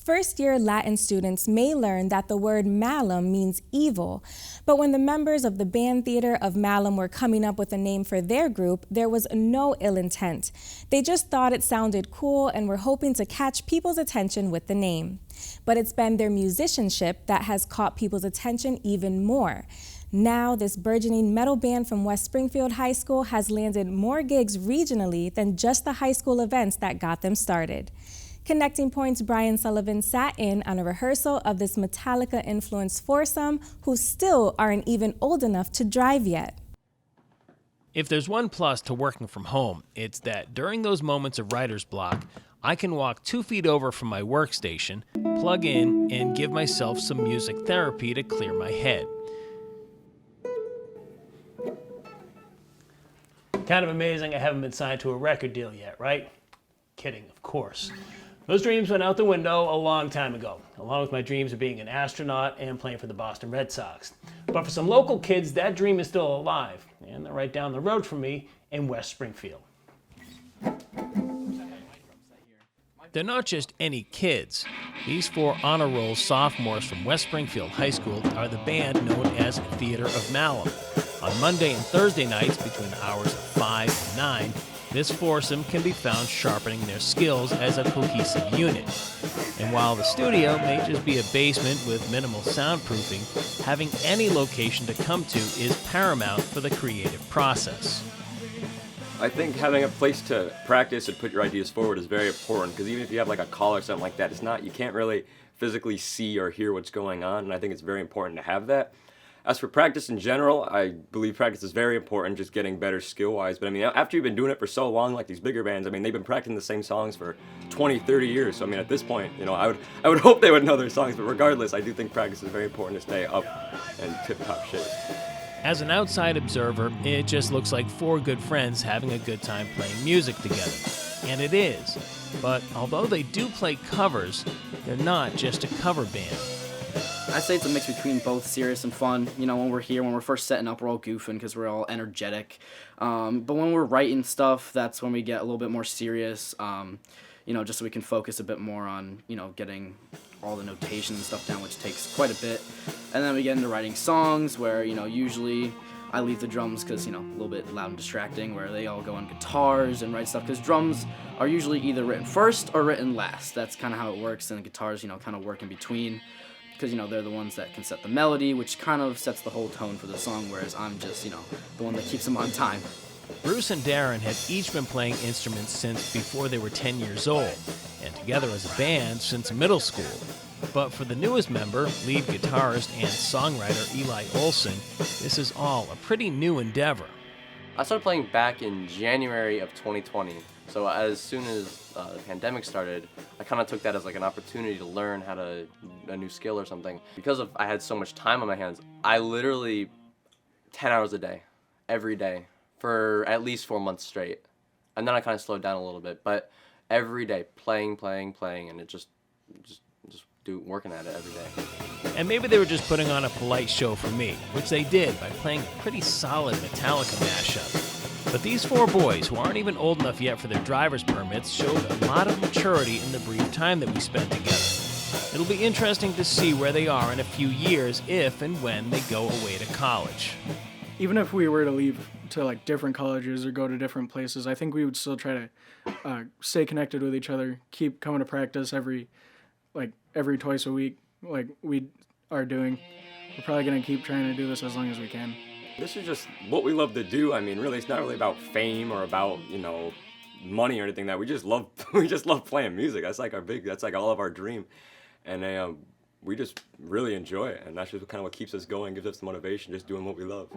First-year Latin students may learn that the word malum means evil, but when the members of the band Theater of Malum were coming up with a name for their group, there was no ill intent. They just thought it sounded cool and were hoping to catch people's attention with the name. But it's been their musicianship that has caught people's attention even more. Now, this burgeoning metal band from West Springfield High School has landed more gigs regionally than just the high school events that got them started. Connecting Point's Brian Sullivan sat in on a rehearsal of this Metallica-influenced foursome who still aren't even old enough to drive yet. If there's one plus to working from home, it's that during those moments of writer's block, I can walk 2 feet over from my workstation, plug in, and give myself some music therapy to clear my head. Kind of amazing I haven't been signed to a record deal yet, right? Kidding, of course. Those dreams went out the window a long time ago, along with my dreams of being an astronaut and playing for the Boston Red Sox. But for some local kids, that dream is still alive, and they're right down the road from me in West Springfield. They're not just any kids. These 4 honor roll sophomores from West Springfield High School are the band known as Theater of Malum. On Monday and Thursday nights between the hours of 5 and 9, this foursome can be found sharpening their skills as a cohesive unit. And while the studio may just be a basement with minimal soundproofing, having any location to come to is paramount for the creative process. I think having a place to practice and put your ideas forward is very important, because even if you have like a call or something like that, you can't really physically see or hear what's going on, and I think it's very important to have that. As for practice in general, I believe practice is very important, just getting better skill-wise. But I mean, after you've been doing it for so long, like these bigger bands, I mean, they've been practicing the same songs for 20, 30 years. So I mean, at this point, you know, I would hope they would know their songs. But regardless, I do think practice is very important to stay up and tip-top shape. As an outside observer, it just looks like 4 good friends having a good time playing music together. And it is. But although they do play covers, they're not just a cover band. I'd say it's a mix between both serious and fun. You know, when we're first setting up, we're all goofing because we're all energetic. But when we're writing stuff, that's when we get a little bit more serious, you know, just so we can focus a bit more on, you know, getting all the notation and stuff down, which takes quite a bit. And then we get into writing songs where, you know, usually I leave the drums because, you know, a little bit loud and distracting, where they all go on guitars and write stuff, because drums are usually either written first or written last. That's kind of how it works, and the guitars, you know, kind of work in between. Because, you know, they're the ones that can set the melody, which kind of sets the whole tone for the song, whereas I'm just, you know, the one that keeps them on time. Bruce and Darren have each been playing instruments since before they were 10 years old, and together as a band since middle school. But for the newest member, lead guitarist and songwriter Eli Olsen, this is all a pretty new endeavor. I started playing back in January of 2020. So as soon as the pandemic started, I kind of took that as like an opportunity to learn a new skill or something. Because I had so much time on my hands, I literally 10 hours a day, every day, for at least 4 months straight. And then I kind of slowed down a little bit, but every day, playing, and it just working at it every day. And maybe they were just putting on a polite show for me, which they did by playing a pretty solid Metallica mashup. But these 4 boys, who aren't even old enough yet for their driver's permits, showed a lot of maturity in the brief time that we spent together. It'll be interesting to see where they are in a few years if and when they go away to college. Even if we were to leave to like different colleges or go to different places, I think we would still try to stay connected with each other, keep coming to practice every twice a week like we are doing. We're probably going to keep trying to do this as long as we can. This is just what we love to do. I mean, really, it's not really about fame or about, you know, money or anything. That we just love playing music. That's like all of our dream, and we just really enjoy it, and that's just kind of what keeps us going, gives us the motivation, just doing what we love.